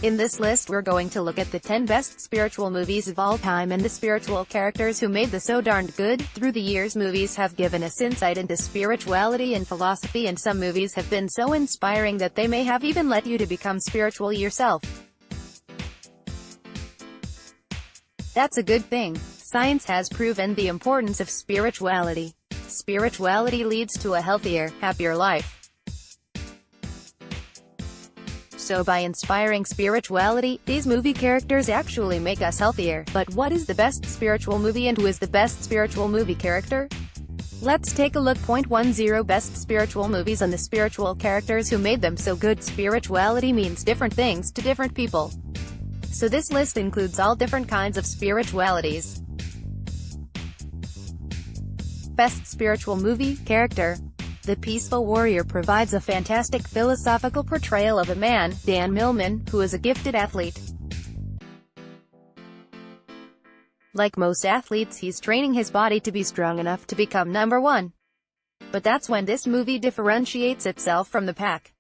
In this list we're going to look at the 10 best spiritual movies of all time and the spiritual characters who made them so darned good. Through the years, movies have given us insight into spirituality and philosophy, and some movies have been so inspiring that they may have even led you to become spiritual yourself. That's a good thing. Science has proven the importance of spirituality. Spirituality leads to a healthier, happier life. So by inspiring spirituality, these movie characters actually make us healthier. But what is the best spiritual movie and who is the best spiritual movie character? Let's take a look. 10 Best spiritual movies and the spiritual characters who made them so good. Spirituality means different things to different people. So this list includes all different kinds of spiritualities. Best spiritual movie character. The Peaceful Warrior provides a fantastic philosophical portrayal of a man, Dan Millman, who is a gifted athlete. Like most athletes, he's training his body to be strong enough to become number one. But that's when this movie differentiates itself from the pack.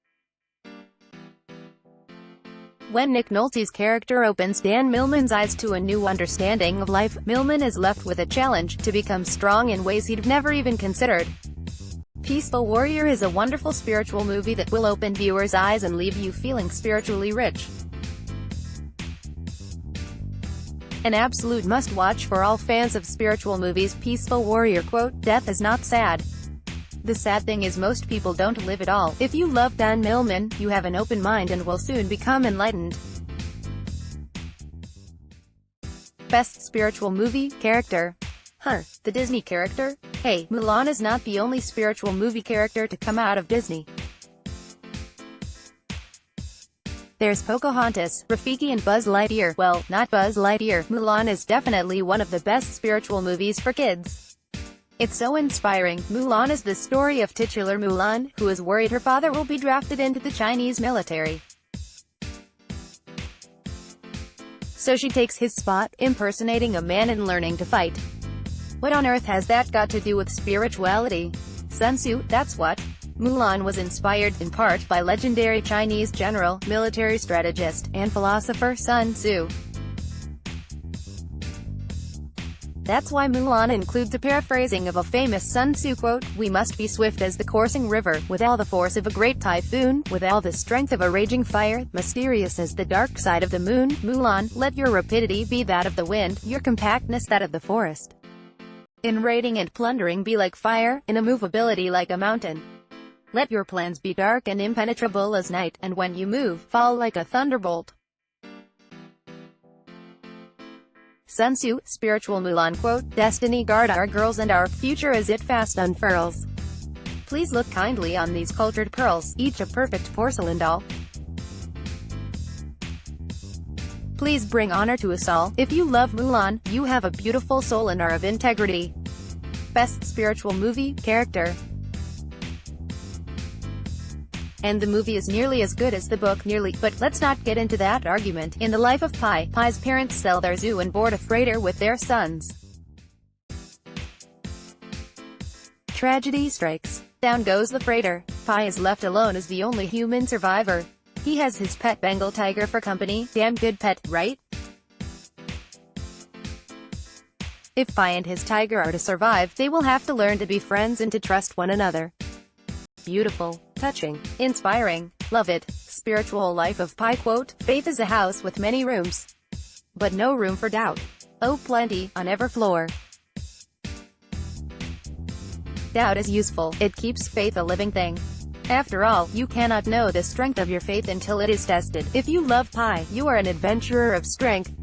When Nick Nolte's character opens Dan Millman's eyes to a new understanding of life, Millman is left with a challenge to become strong in ways he'd never even considered. Peaceful Warrior is a wonderful spiritual movie that will open viewers' eyes and leave you feeling spiritually rich. An absolute must-watch for all fans of spiritual movies. Peaceful Warrior. Quote, "Death is not sad. The sad thing is most people don't live at all. If you love Dan Millman, you have an open mind and will soon become enlightened." Best spiritual movie character. The Disney character? Hey, Mulan is not the only spiritual movie character to come out of Disney. There's Pocahontas, Rafiki and Buzz Lightyear. Well, not Buzz Lightyear. Mulan is definitely one of the best spiritual movies for kids. It's so inspiring. Mulan is the story of titular Mulan, who is worried her father will be drafted into the Chinese military. So she takes his spot, impersonating a man and learning to fight. What on earth has that got to do with spirituality? Sun Tzu, that's what. Mulan was inspired, in part, by legendary Chinese general, military strategist, and philosopher Sun Tzu. That's why Mulan includes a paraphrasing of a famous Sun Tzu quote, "We must be swift as the coursing river, with all the force of a great typhoon, with all the strength of a raging fire, mysterious as the dark side of the moon. Mulan, let your rapidity be that of the wind, your compactness that of the forest. In raiding and plundering be like fire, in immovability like a mountain. Let your plans be dark and impenetrable as night, and when you move, fall like a thunderbolt." Sun Tzu, spiritual Mulan. Quote, "Destiny guard our girls and our future as it fast unfurls. Please look kindly on these cultured pearls, each a perfect porcelain doll. Please bring honor to us all. If you love Mulan, you have a beautiful soul and are of integrity." Best spiritual movie character. And the movie is nearly as good as the book, but let's not get into that argument. In the life of Pi, Pi's parents sell their zoo and board a freighter with their sons. Tragedy strikes. Down goes the freighter. Pi is left alone as the only human survivor. He has his pet Bengal tiger for company. Damn good pet, right? If Pi and his tiger are to survive, they will have to learn to be friends and to trust one another. Beautiful, touching, inspiring. Love it. Spiritual life of Pi. Quote, "Faith is a house with many rooms, but no room for doubt. Oh, plenty, on every floor. Doubt is useful. It keeps faith a living thing. After all, you cannot know the strength of your faith until it is tested. If you love Pi, you are an adventurer of strength."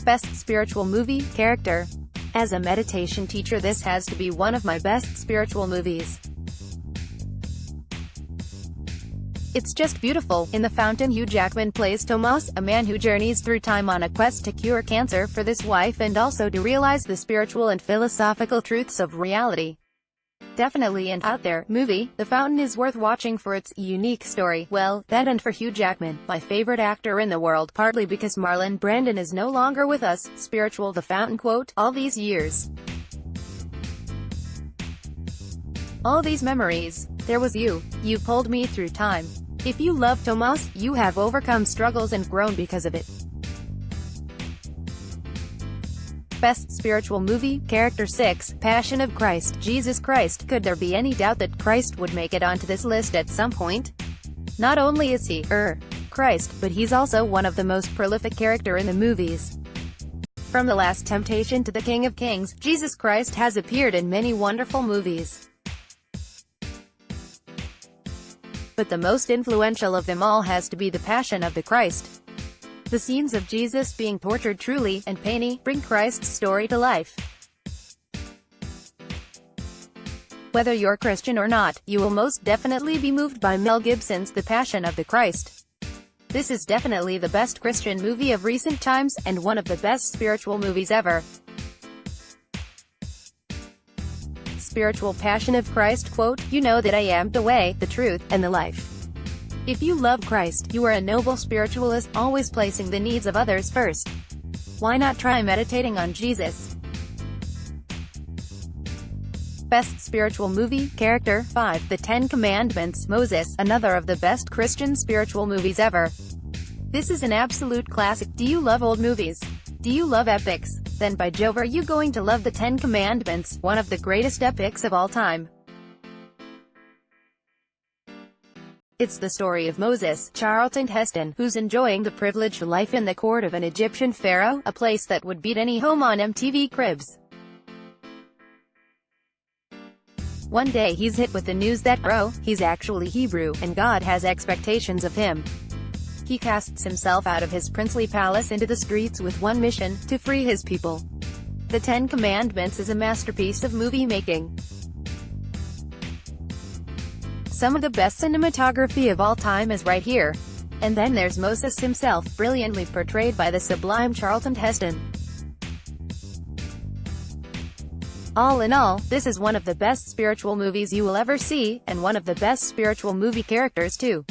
Best spiritual movie character. As a meditation teacher, this has to be one of my best spiritual movies. It's just beautiful. In The Fountain, Hugh Jackman plays Tomas, a man who journeys through time on a quest to cure cancer for his wife and also to realize the spiritual and philosophical truths of reality. Definitely an out there movie. The Fountain is worth watching for its unique story. Well, that and for Hugh Jackman, my favorite actor in the world, partly because Marlon Brandon is no longer with us. Spiritual The Fountain. Quote, "All these years, all these memories, there was you. You pulled me through time. If you love Tomas, you have overcome struggles and grown because of it. Best Spiritual Movie Character 6, Passion of Christ, Jesus Christ. Could there be any doubt that Christ would make it onto this list at some point? Not only is he, Christ, but he's also one of the most prolific character in the movies. From The Last Temptation to The King of Kings, Jesus Christ has appeared in many wonderful movies. But the most influential of them all has to be The Passion of the Christ. The scenes of Jesus being tortured truly and painy bring Christ's story to life. Whether you're Christian or not, you will most definitely be moved by Mel Gibson's The Passion of the Christ. This is definitely the best Christian movie of recent times, and one of the best spiritual movies ever. Spiritual Passion of Christ quote, "You know that I am the way, the truth, and the life." If you love Christ, you are a noble spiritualist, always placing the needs of others first. Why not try meditating on Jesus? Best Spiritual Movie Character 5, The Ten Commandments, Moses, another of the best Christian spiritual movies ever. This is an absolute classic. Do you love old movies? Do you love epics? Then by Jove are you going to love The Ten Commandments, one of the greatest epics of all time. It's the story of Moses, Charlton Heston, who's enjoying the privileged life in the court of an Egyptian pharaoh, a place that would beat any home on MTV Cribs. One day he's hit with the news that, he's actually Hebrew, and God has expectations of him. He casts himself out of his princely palace into the streets with one mission, to free his people. The Ten Commandments is a masterpiece of movie making. Some of the best cinematography of all time is right here. And then there's Moses himself, brilliantly portrayed by the sublime Charlton Heston. All in all, this is one of the best spiritual movies you will ever see, and one of the best spiritual movie characters too.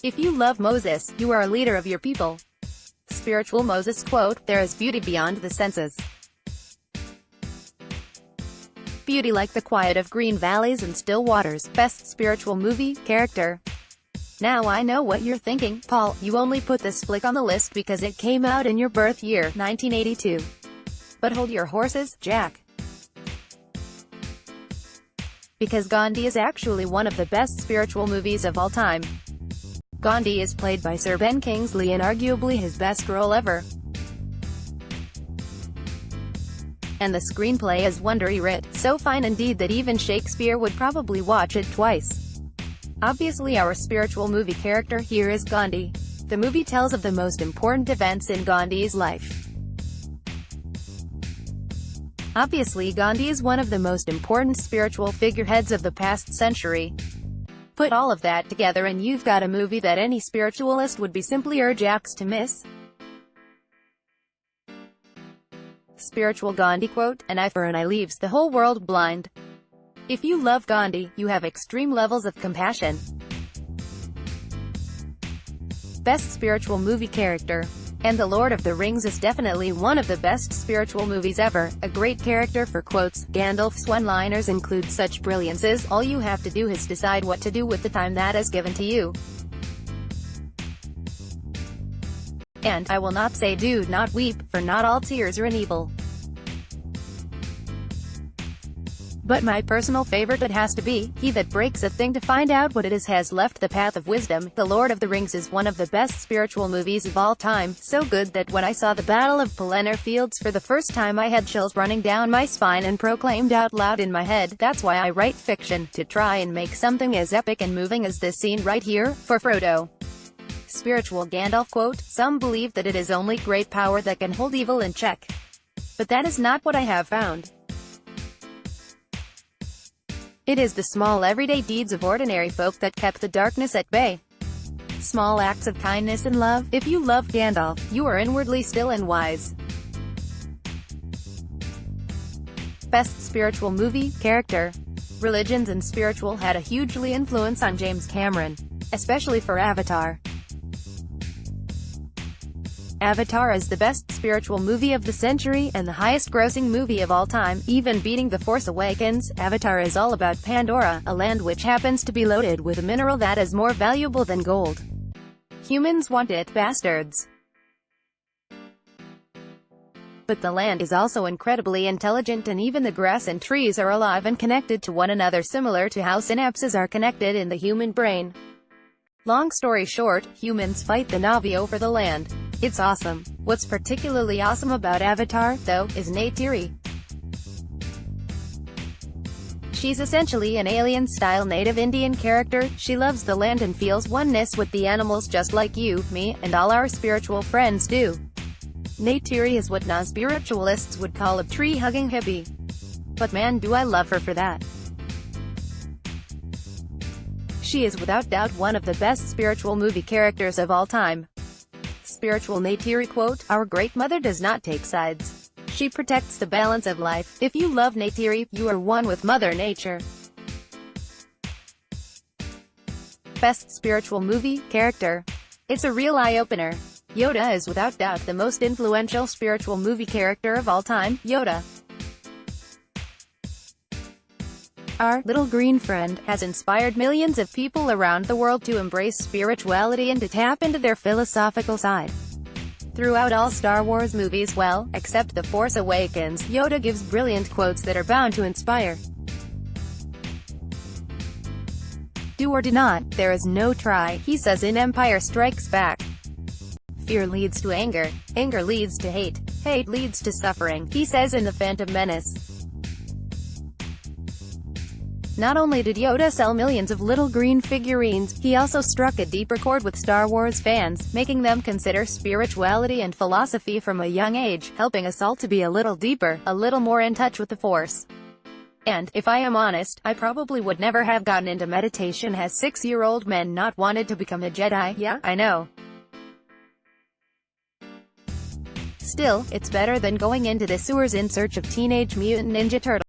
If you love Moses, you are a leader of your people. Spiritual Moses quote, "There is beauty beyond the senses. Beauty like the quiet of green valleys and still waters." Best Spiritual Movie Character. Now I know what you're thinking, Paul, you only put this flick on the list because it came out in your birth year, 1982. But hold your horses, Jack. Because Gandhi is actually one of the best spiritual movies of all time. Gandhi is played by Sir Ben Kingsley in arguably his best role ever. And the screenplay is wonderfully writ, so fine indeed that even Shakespeare would probably watch it twice. Obviously our spiritual movie character here is Gandhi. The movie tells of the most important events in Gandhi's life. Obviously Gandhi is one of the most important spiritual figureheads of the past century. Put all of that together and you've got a movie that any spiritualist would be simply urged to miss. Spiritual Gandhi quote, "An eye for an eye leaves the whole world blind." If you love Gandhi, you have extreme levels of compassion. Best Spiritual Movie Character. And The Lord of the Rings is definitely one of the best spiritual movies ever, a great character for quotes. Gandalf's one-liners include such brilliances, all you have to do is decide what to do with the time that is given to you. And, I will not say do not weep, for not all tears are an evil. But my personal favorite, it has to be, he that breaks a thing to find out what it is has left the path of wisdom. The Lord of the Rings is one of the best spiritual movies of all time, so good that when I saw the Battle of Pelennor Fields for the first time I had chills running down my spine and proclaimed out loud in my head, "That's why I write fiction, to try and make something as epic and moving as this scene right here, for Frodo." Spiritual Gandalf quote, "Some believe that it is only great power that can hold evil in check. But that is not what I have found. It is the small everyday deeds of ordinary folk that kept the darkness at bay. Small acts of kindness and love. If you love Gandalf, you are inwardly still and wise." Best Spiritual Movie Character. Religions and spiritual had a hugely influence on James Cameron, especially for Avatar. Avatar is the best spiritual movie of the century, and the highest-grossing movie of all time, even beating The Force Awakens. Avatar is all about Pandora, a land which happens to be loaded with a mineral that is more valuable than gold. Humans want it, bastards. But the land is also incredibly intelligent, and even the grass and trees are alive and connected to one another, similar to how synapses are connected in the human brain. Long story short, humans fight the Na'vi over the land. It's awesome. What's particularly awesome about Avatar, though, is Neytiri. She's essentially an alien-style native Indian character. She loves the land and feels oneness with the animals just like you, me, and all our spiritual friends do. Neytiri is what non-spiritualists would call a tree-hugging hippie. But man, do I love her for that. She is without doubt one of the best spiritual movie characters of all time. Spiritual Neytiri quote, "Our Great Mother does not take sides. She protects the balance of life. If you love Neytiri, you are one with Mother Nature." Best spiritual movie character. It's a real eye-opener. Yoda is without doubt the most influential spiritual movie character of all time. Yoda, our little green friend, has inspired millions of people around the world to embrace spirituality and to tap into their philosophical side. Throughout all Star Wars movies, well, except The Force Awakens, Yoda gives brilliant quotes that are bound to inspire. "Do or do not, there is no try," he says in Empire Strikes Back. "Fear leads to anger. Anger leads to hate. Hate leads to suffering," he says in The Phantom Menace. Not only did Yoda sell millions of little green figurines, he also struck a deeper chord with Star Wars fans, making them consider spirituality and philosophy from a young age, helping us all to be a little deeper, a little more in touch with the Force. And, if I am honest, I probably would never have gotten into meditation had 6-year-old men not wanted to become a Jedi. Yeah, I know. Still, it's better than going into the sewers in search of Teenage Mutant Ninja Turtles.